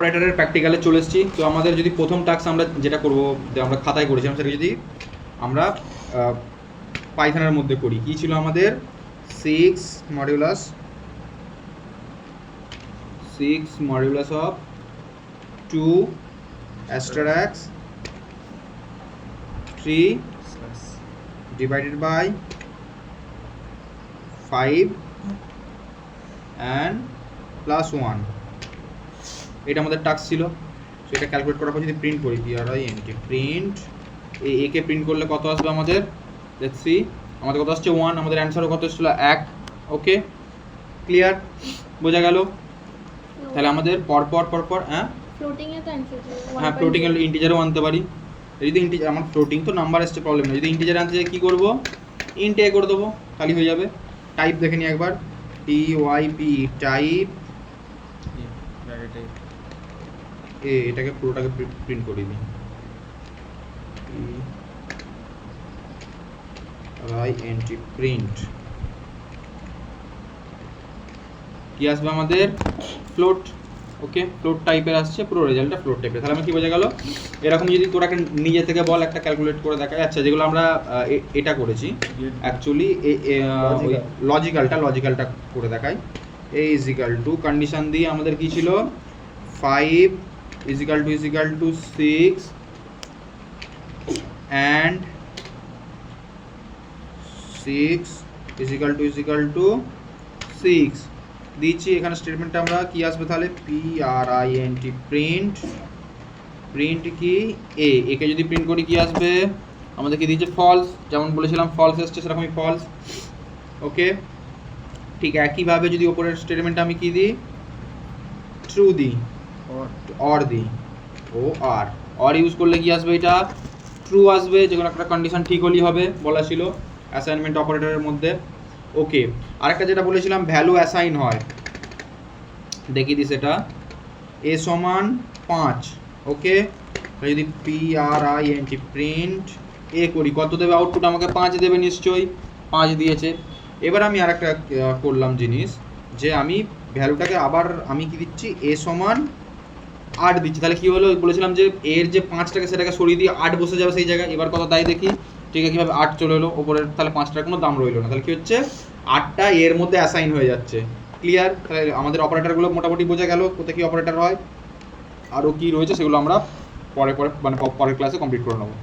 অপারেটরের প্র্যাকটিক্যালে চলে এসেছি। তো আমাদের যদি প্রথম টাস্ক আমরা যেটা করব, আমরা খাতায় করেছিলাম, সেটা যদি আমরা পাইথনের মধ্যে করি, কি ছিল আমাদের 6 modulus of 2 asterisk 3 divided by 5 and plus 1, এটা আমাদের টাস্ক ছিল। সেটা ক্যালকুলেট করার পর যদি প্রিন্ট করি, প্রিন্ট এ কে প্রিন্ট করলে কত আসবে আমাদের, লেটস সি, আমাদের কত আসছে 1, আমাদের অ্যান্সারও কত ছিল 1। ওকে, ক্লিয়ার, বোঝা গেল? তাহলে আমাদের পরপর ফ্লোটিং এ তো অ্যানসার ছিল, হ্যাঁ ফ্লোটিং এর ইন্টিজারও আনতে পারি। যদি ইন্টিজার, আমার ফ্লোটিং তো নাম্বার আসছে, প্রবলেম নেই। যদি ইন্টিজার আনতে চাই কী করবো, ইন্ট এ করে দেবো, খালি হয়ে যাবে। টাইপ দেখে নিই একবার, TYP টাইপ এ, এটাকে পুরোটাকে প্রিন্ট করে দিই, প্রিন্ট কি আসবে আমাদের, ফ্লোট। ওকে, ফ্লোট টাইপের আসছে, পুরো রেজাল্টটা ফ্লোট টাইপের। তাহলে আমি কি বোঝা গেল, এরকম যদি তোরা নিজে থেকে বল একটা ক্যালকুলেট করে দেখায়। আচ্ছা, যেগুলো আমরা এটা করেছি অ্যাকচুয়ালি লজিক্যালটা করে দেখাই। এ ইজিক্যাল টু কন্ডিশন দিয়ে আমাদের কি ছিল, 5 equal to 6 and 6 equal to 6 দিচ্ছি। এখানে স্টেটমেন্টটা আমরা কি আসবে তাহলে, প্রিন্ট কি একে যদি প্রিন্ট করি কি আসবে আমাদের, কি দিচ্ছে ফলস, যেমন বলেছিলাম ফলস এসছে সেরকমই ফলস। ওকে, ঠিক একইভাবে যদি ওপরের স্টেটমেন্টটা আমি কি দিই, ট্রু দিই, অর দিই, অর ইউজ করলে কি আসবে, এটা ট্রু আসবে, যে কোনো একটা কন্ডিশন ঠিক হলেই হবে, বলা ছিল অ্যাসাইনমেন্ট অপারেটরের মধ্যে। ওকে, আরেকটা যেটা বলেছিলাম ভ্যালু অ্যাসাইন হয়, দেখি দিই সেটা, a সমান 5। ওকে, যদি প্রিন্ট এ করি, কত দেবে আউটপুট, আমাকে 5 দেবে নিশ্চয়ই, 5 দিয়েছে। এবার আমি আরেকটা করলাম জিনিস, যে আমি ভ্যালুটাকে আবার আমি কি দিচ্ছি, a সমান 8 দিচ্ছি। তাহলে কি হলো, বলেছিলাম যে এর যে 5টাকে সেটাকে সরিয়ে দিয়ে 8 বসে যাবে সেই জায়গায়। এবার কত তাই দেখি, ঠিক আছে, কীভাবে 8 চলে এলো ওপরের, তাহলে 5টার কোনো দাম রইলো না। তাহলে কি হচ্ছে, 8টা এর মধ্যে অ্যাসাইন হয়ে যাচ্ছে। ক্লিয়ার? তাহলে আমাদের অপারেটরগুলো মোটামুটি বোঝা গেল, কোথায় কী অপারেটর হয়, আরও কী রয়েছে সেগুলো আমরা পরের ক্লাসে কমপ্লিট করে নেবো।